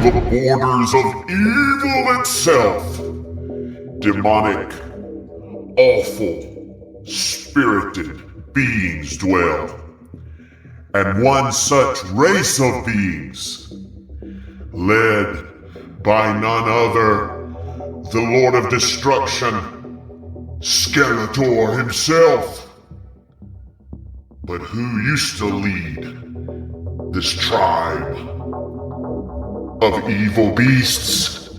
the borders of evil itself, demonic, awful, spirited beings dwell. And one such race of beings, led by none other, the Lord of Destruction, Skeletor himself. But who used to lead this tribe of evil beasts?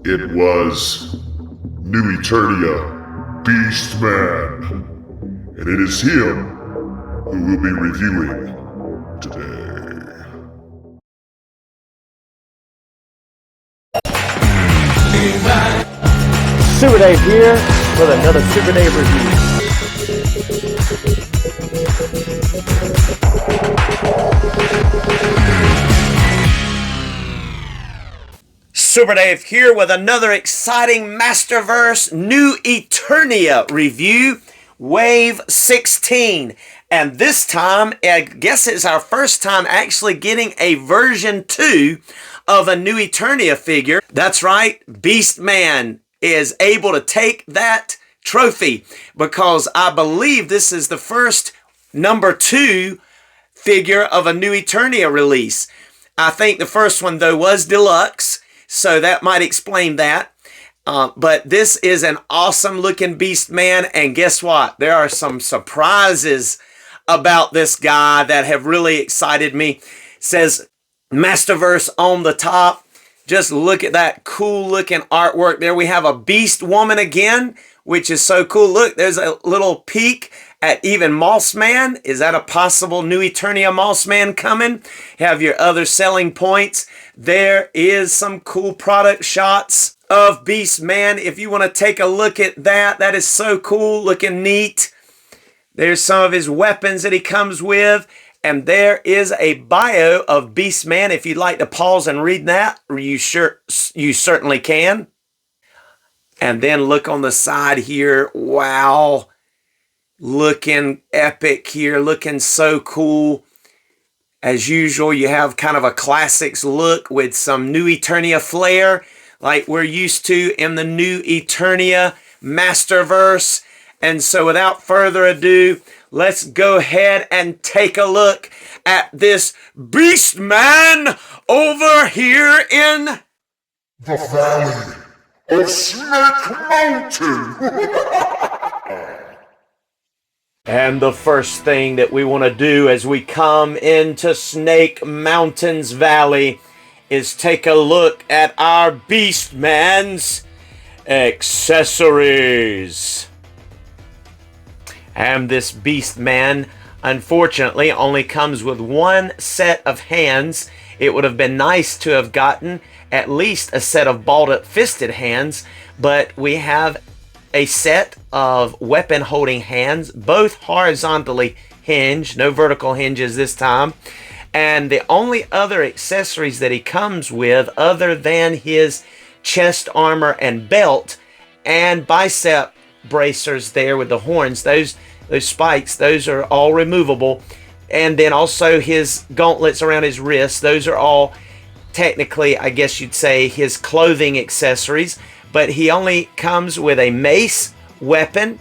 It was New Eternia Beastman, and it is him who we'll be reviewing today. Super Dave here with another Super Dave review. Super Dave here with another exciting Masterverse New Eternia review, Wave 16. And this time, I guess it's our first time actually getting a version 2 of a New Eternia figure. That's right, Beastman is able to take that trophy because I believe this is the first number 2 figure of a New Eternia release. I think the first one, though, was deluxe, so that might explain that. But this is an awesome looking Beastman, and guess what? There are some surprises about this guy that have really excited me. It says Masterverse on the top. Just look at that cool looking artwork there. We have a Beast Woman again, which is so cool. Look, there's a little peek at even Mossman. Is that a possible New Eternia Mossman coming? Have your other selling points. There is some cool product shots of Beastman. If you want to take a look at that, that is so cool, looking neat. There's some of his weapons that he comes with. And there is a bio of Beastman. If you'd like to pause and read that, you certainly can. And then look on the side here. Wow. Looking epic here. Looking so cool. As usual, you have kind of a classics look with some New Eternia flair like we're used to in the New Eternia Masterverse. And so without further ado, let's go ahead and take a look at this Beastman over here in The Valley of Snake Mountain. And the first thing that we want to do as we come into Snake Mountain's Valley is take a look at our Beastman's accessories. And this Beastman, unfortunately, only comes with one set of hands. It would have been nice to have gotten at least a set of balled-up fisted hands, but we have a set of weapon-holding hands, both horizontally hinged, no vertical hinges this time. And the only other accessories that he comes with, other than his chest armor and belt and bicep bracers there with the horns, those spikes, those are all removable. And then also his gauntlets around his wrists, those are all technically, I guess you'd say, his clothing accessories. But he only comes with a mace weapon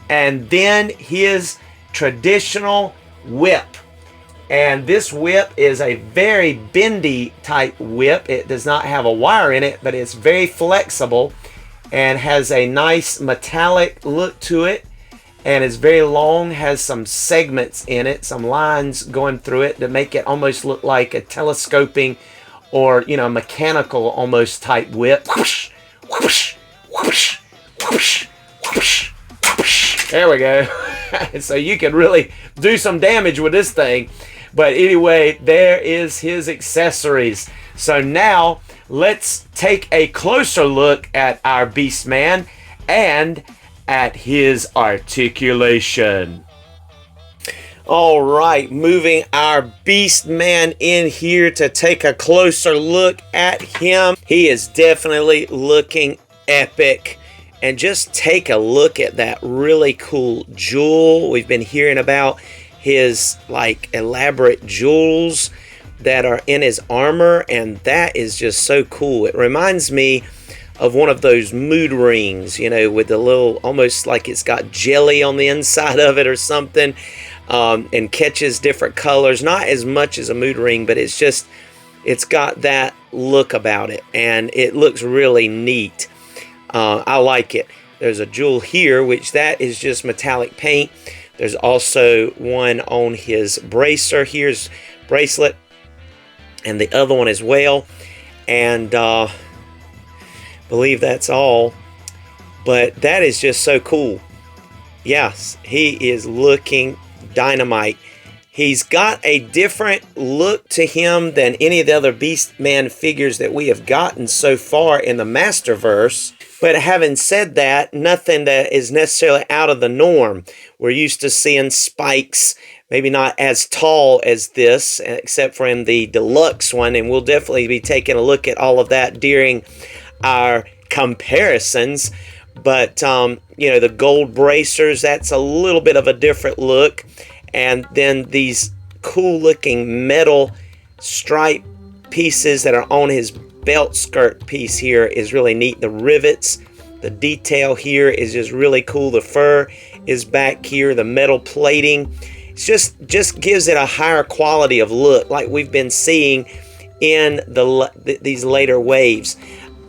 and then his traditional whip. And this whip is a very bendy type whip. It does not have a wire in it, but it's very flexible and has a nice metallic look to it, and is very long, has some segments in it, some lines going through it to make it almost look like a telescoping or, you know, mechanical almost type whip. Whoosh, whoosh, whoosh, whoosh, whoosh, whoosh. There we go. So you can really do some damage with this thing. But anyway, there is his accessories. So now let's take a closer look at our Beastman and at his articulation. All right, moving our Beastman in here to take a closer look at him. He is definitely looking epic. And just take a look at that really cool jewel. We've been hearing about his like elaborate jewels that are in his armor, and that is just so cool. It reminds me of one of those mood rings, you know, with the little, almost like it's got jelly on the inside of it or something, and catches different colors. Not as much as a mood ring, but it's got that look about it, and it looks really neat. I like it. There's a jewel here, which that is just metallic paint. There's also one on his bracer. Here's bracelet, and the other one as well. And believe that's all. But that is just so cool. Yes, he is looking dynamite. He's got a different look to him than any of the other Beastman figures that we have gotten so far in the Masterverse. But having said that, nothing that is necessarily out of the norm. We're used to seeing spikes, maybe not as tall as this, except for in the deluxe one. And we'll definitely be taking a look at all of that during our comparisons. But, you know, the gold bracers, that's a little bit of a different look. And then these cool looking metal stripe pieces that are on his belt skirt piece here is really neat. The rivets, the detail here is just really cool. The fur is back here, the metal plating. It's just gives it a higher quality of look like we've been seeing in these later waves.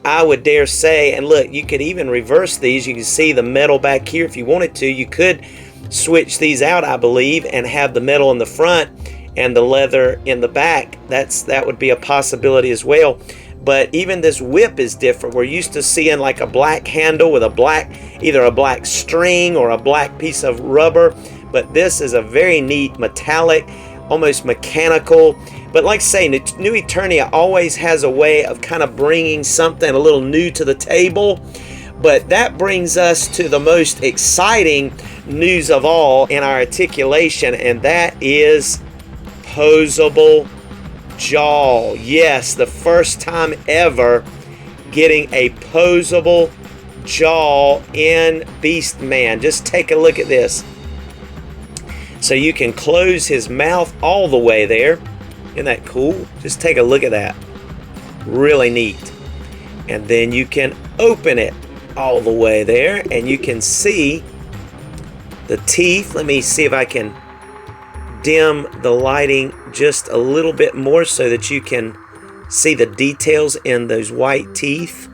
I would dare say, and look, you could even reverse these. You can see the metal back here if you wanted to. You could switch these out, I believe, and have the metal in the front and the leather in the back. That would be a possibility as well. But even this whip is different. We're used to seeing like a black handle with either a black string or a black piece of rubber. But this is a very neat metallic, almost mechanical. But like I say, New Eternia always has a way of kind of bringing something a little new to the table. But that brings us to the most exciting news of all in our articulation, and that is posable jaw. Yes, the first time ever getting a posable jaw in Beastman. Just take a look at this. So you can close his mouth all the way there. Isn't that cool? Just take a look at that. Really neat. And then you can open it all the way there, and you can see the teeth. Let me see if I can dim the lighting just a little bit more so that you can see the details in those white teeth,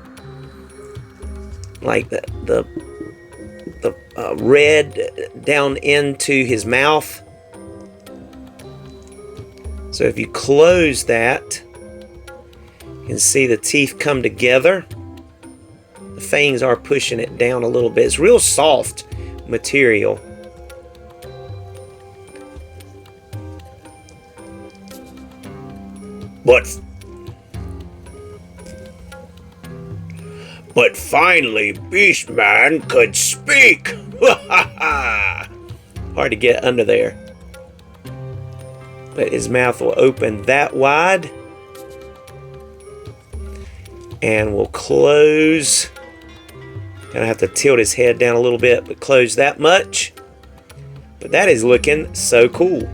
like the red down into his mouth. So if you close that, you can see the teeth come together. The fangs are pushing it down a little bit. It's real soft material. But finally, Beastman could speak. Hard to get under there. But his mouth will open that wide. And we'll close. Gonna have to tilt his head down a little bit, but close that much. But that is looking so cool.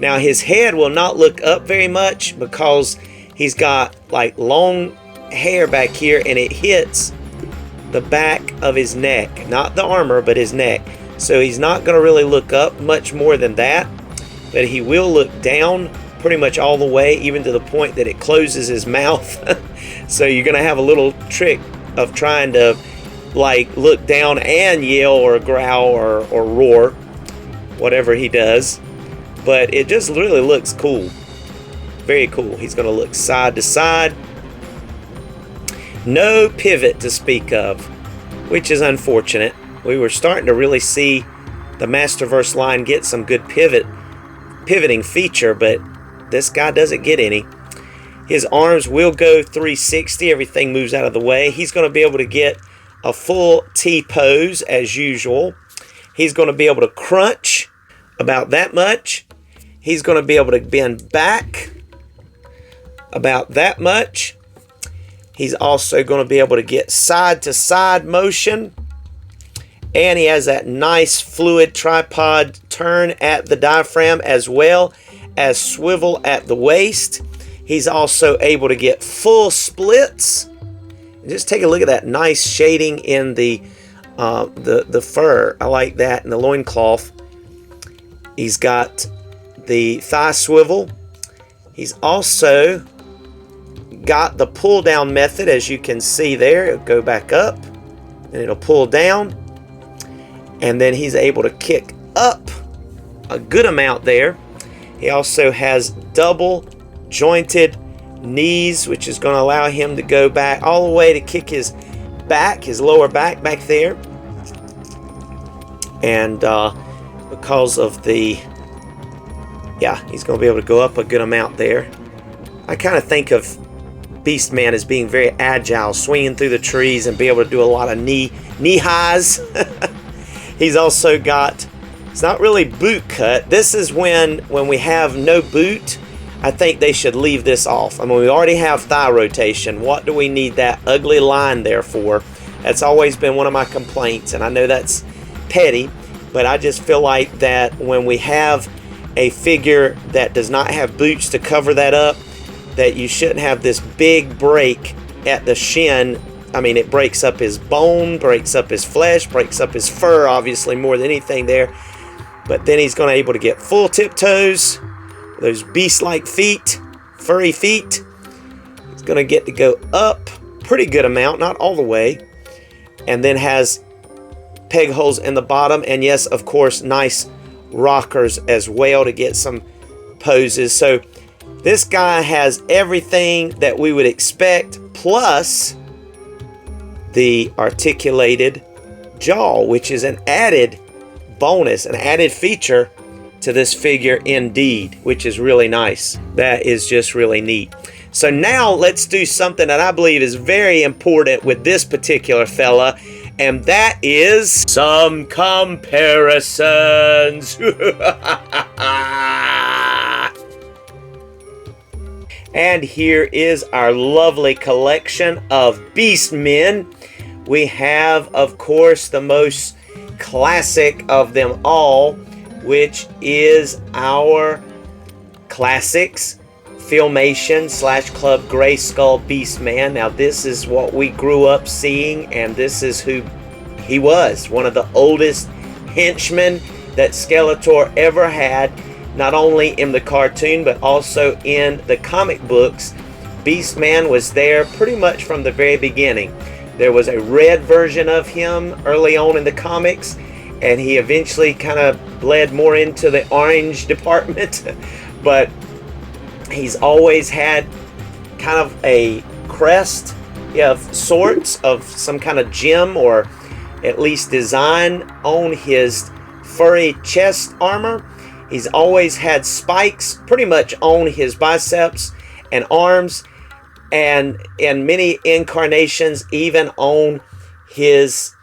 Now his head will not look up very much because he's got like long hair back here, and it hits the back of his neck, not the armor, but his neck. So he's not going to really look up much more than that, but he will look down pretty much all the way, even to the point that it closes his mouth. So you're going to have a little trick of trying to like look down and yell or growl or roar, whatever he does. But it just really looks cool. Very cool. He's going to look side to side. No pivot to speak of, which is unfortunate. We were starting to really see the Masterverse line get some good pivoting feature, but this guy doesn't get any. His arms will go 360. Everything moves out of the way. He's going to be able to get a full T pose as usual. He's going to be able to crunch about that much. He's going to be able to bend back about that much. He's also going to be able to get side to side motion. And he has that nice fluid tripod turn at the diaphragm, as well as swivel at the waist. He's also able to get full splits. And just take a look at that nice shading in the fur. I like that in the loincloth. He's got the thigh swivel. He's also got the pull down method, as you can see there. It'll go back up and it'll pull down, and then he's able to kick up a good amount there. He also has double jointed knees, which is going to allow him to go back all the way to kick his back, his lower back there. And because of the, he's going to be able to go up a good amount there. I kind of think of Beastman as being very agile, swinging through the trees and be able to do a lot of knee highs. He's also got, it's not really boot cut. This is when we have no boot, I think they should leave this off. I mean, we already have thigh rotation. What do we need that ugly line there for? That's always been one of my complaints, and I know that's petty, but I just feel like that when we have a figure that does not have boots to cover that up, that you shouldn't have this big break at the shin. I mean, it breaks up his bone, breaks up his flesh, breaks up his fur, obviously, more than anything there. But then he's going to be able to get full tiptoes, those beast-like feet, furry feet. He's going to get to go up pretty good amount, not all the way. And then has peg holes in the bottom. And yes, of course, nice rockers as well to get some poses. So this guy has everything that we would expect, plus the articulated jaw, which is an added bonus, an added feature to this figure indeed, which is really nice. That is just really neat. So now let's do something that I believe is very important with this particular fella, and that is some comparisons. And here is our lovely collection of Beastmen. We have, of course, the most classic of them all, which is our Classics Filmation / Club Grayskull Beastman. Now, this is what we grew up seeing, and this is who he was. One of the oldest henchmen that Skeletor ever had. Not only in the cartoon, but also in the comic books. Beastman was there pretty much from the very beginning. There was a red version of him early on in the comics, and he eventually kind of bled more into the orange department. But he's always had kind of a crest of sorts, of some kind of gem or at least design on his furry chest armor. He's always had spikes pretty much on his biceps and arms, and in many incarnations even on his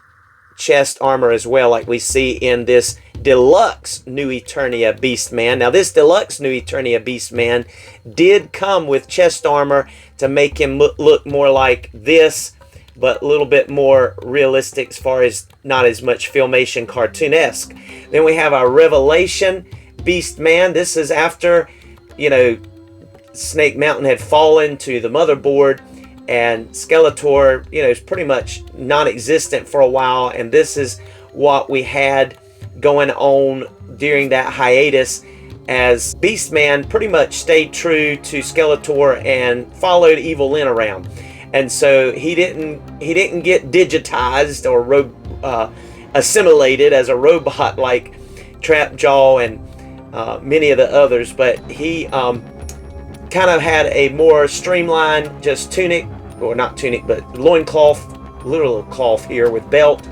chest armor as well, like we see in this deluxe New Eternia Beastman. Now, this deluxe New Eternia Beastman did come with chest armor to make him look more like this, but a little bit more realistic as far as not as much Filmation cartoonesque. Then we have our Revelation Beastman. This is after, Snake Mountain had fallen to the motherboard, and Skeletor, is pretty much non-existent for a while, and this is what we had going on during that hiatus, as Beastman pretty much stayed true to Skeletor and followed Evil Lyn around. And so he didn't get digitized or assimilated as a robot like Trapjaw and many of the others, but he kind of had a more streamlined just tunic, or not tunic, but loincloth, literal cloth here with belt,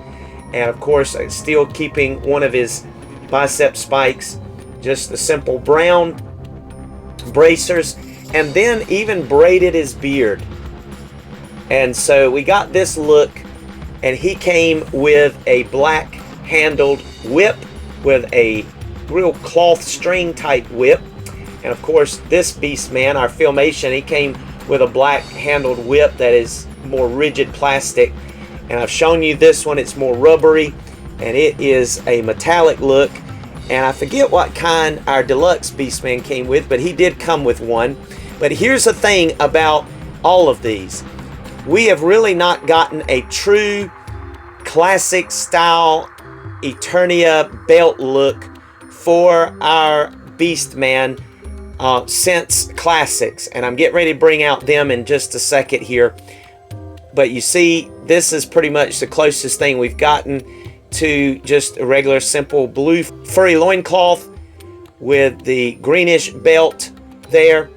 and of course still keeping one of his bicep spikes, just the simple brown bracers, and then even braided his beard. And so we got this look, and he came with a black handled whip with a real cloth string type whip. And of course this Beastman, our Filmation, he came with a black handled whip that is more rigid plastic, and I've shown you this one. It's more rubbery, and it is a metallic look, and I forget what kind our deluxe Beastman came with, but he did come with one. But here's the thing about all of these. We have really not gotten a true classic style Eternia belt look for our Beastman since Classics. And I'm getting ready to bring out them in just a second here. But you see, this is pretty much the closest thing we've gotten to just a regular simple blue furry loincloth with the greenish belt there.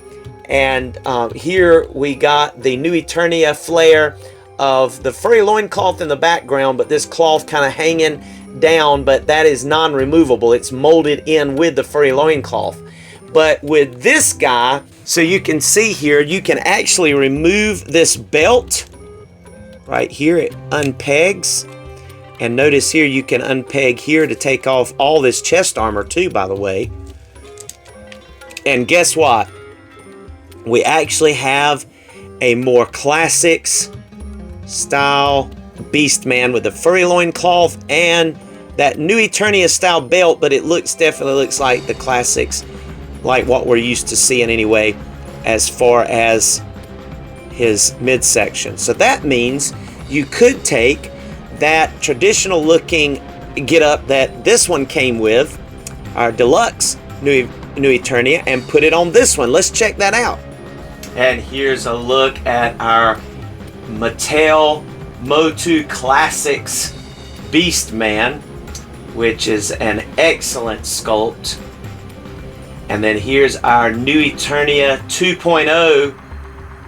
And here we got the new Eternia flare of the furry loincloth in the background, but this cloth kind of hanging down, but that is non-removable. It's molded in with the furry loincloth. But with this guy, so you can see here, you can actually remove this belt right here. It unpegs. And notice here you can unpeg here to take off all this chest armor too, by the way. And guess what? We actually have a more classics style Beastman with the furry loincloth and that new Eternia style belt, but it definitely looks like the classics, like what we're used to seeing anyway, as far as his midsection. So that means you could take that traditional looking getup that this one came with, our deluxe new Eternia, and put it on this one. Let's check that out. And here's a look at our Mattel Motu Classics Beastman, which is an excellent sculpt. And then here's our new Eternia 2.0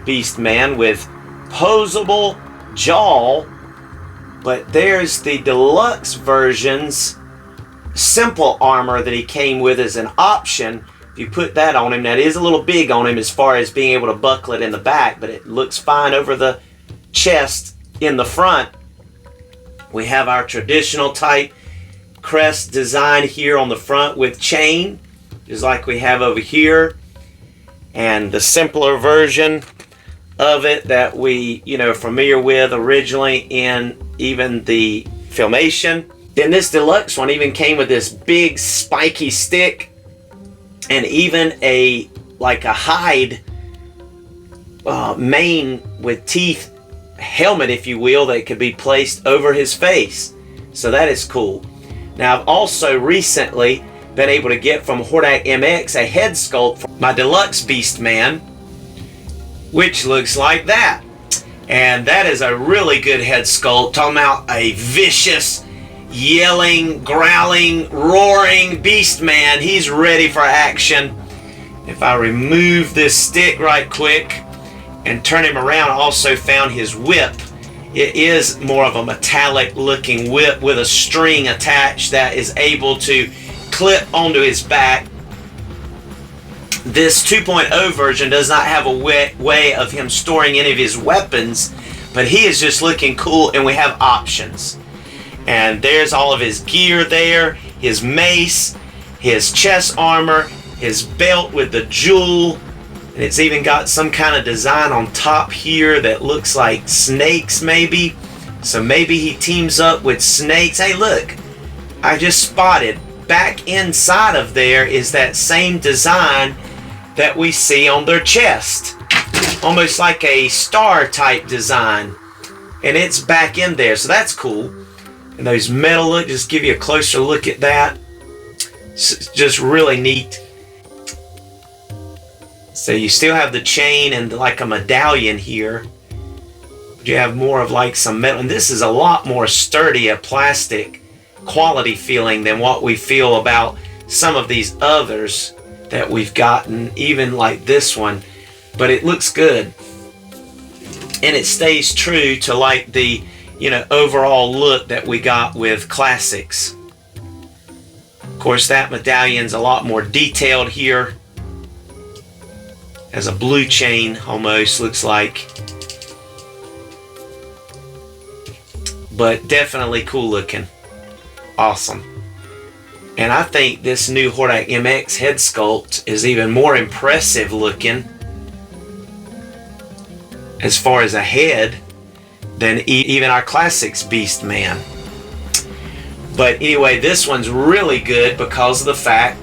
Beastman with posable jaw. But there's the deluxe version's simple armor that he came with as an option. If you put that on him, that is a little big on him as far as being able to buckle it in the back, but it looks fine over the chest in the front. We have our traditional type crest design here on the front with chain, just like we have over here, and the simpler version of it that we, are familiar with originally in even the Filmation. Then this deluxe one even came with this big spiky stick and even a hide mane with teeth helmet, if you will, that could be placed over his face. So that is cool. Now I've also recently been able to get from Hordak MX a head sculpt for my deluxe Beastman, which looks like that. And that is a really good head sculpt. Talking about a vicious, yelling, growling, roaring Beastman. He's ready for action. If I remove this stick right quick and turn him around, I also found his whip. It is more of a metallic looking whip with a string attached that is able to clip onto his back. This 2.0 version does not have a way of him storing any of his weapons, but he is just looking cool, and we have options. And there's all of his gear there, his mace, his chest armor, his belt with the jewel, and it's even got some kind of design on top here that looks like snakes maybe. So maybe he teams up with snakes. Hey look, I just spotted back inside of there is that same design that we see on their chest. Almost like a star type design. And it's back in there, so that's cool. And those metal look, just give you a closer look at that. It's just really neat. So you still have the chain and like a medallion here. But you have more of like some metal. And this is a lot more sturdy, a plastic quality feeling than what we feel about some of these others that we've gotten, even like this one. But it looks good. And it stays true to like the, overall look that we got with Classics. Of course, that medallion's a lot more detailed here. Has a blue chain almost, looks like. But definitely cool looking. Awesome. And I think this new Hordak MX head sculpt is even more impressive looking as far as a head than even our Classics Beastman. But anyway, this one's really good because of the fact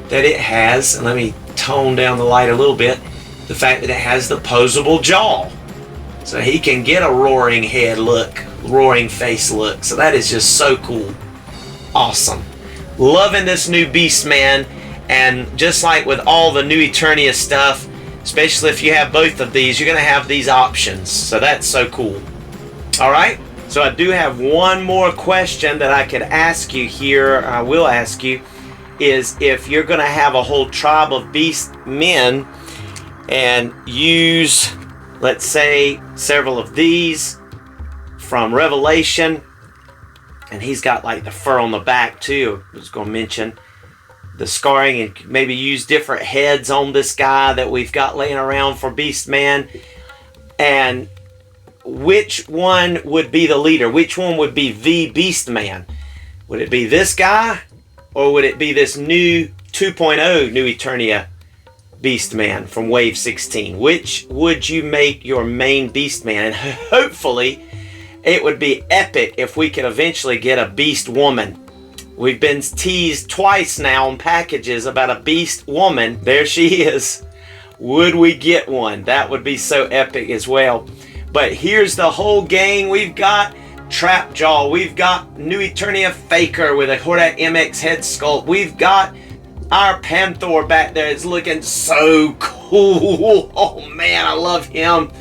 that it has, let me tone down the light a little bit, the fact that it has the posable jaw. So he can get a roaring head look, roaring face look. So that is just so cool. Awesome. Loving this new Beastman. And just like with all the new Eternia stuff, especially if you have both of these, you're going to have these options. So that's so cool. Alright, so I do have one more question that I could ask you here. I will ask you, is if you're going to have a whole tribe of beast men and use, let's say, several of these from Revelation, and he's got like the fur on the back too. I was going to mention the scarring, and maybe use different heads on this guy that we've got laying around for Beastman. And which one would be the leader? Which one would be the Beastman? Would it be this guy, or would it be this new 2.0 new Eternia Beastman from Wave 16? Which would you make your main Beastman? And hopefully it would be epic if we could eventually get a Beast Woman. We've been teased twice now on packages about a Beast Woman. There she is. Would we get one? That would be so epic as well. But here's the whole gang. We've got Trapjaw. We've got new Eternia Faker with a Hordak MX head sculpt. We've got our Panther back there. It's looking so cool. Oh man, I love him.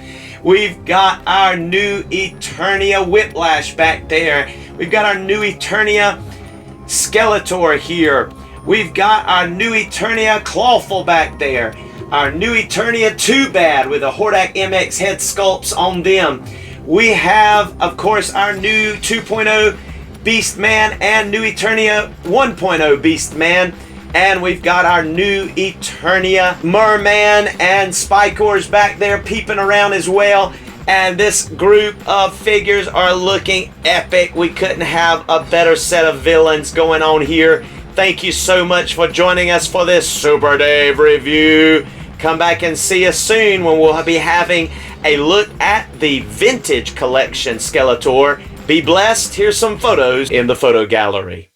We've got our new Eternia Whiplash back there. We've got our new Eternia Skeletor here. We've got our new Eternia Clawful back there. Our new Eternia Too Bad with a Hordak MX head sculpts on them. We have, of course, our new 2.0 Beastman and new Eternia 1.0 Beastman. And we've got our new Eternia Merman and Spikors back there peeping around as well. And this group of figures are looking epic. We couldn't have a better set of villains going on here. Thank you so much for joining us for this Super Dave review. Come back and see us soon when we'll be having a look at the vintage collection Skeletor. Be blessed. Here's some photos in the photo gallery.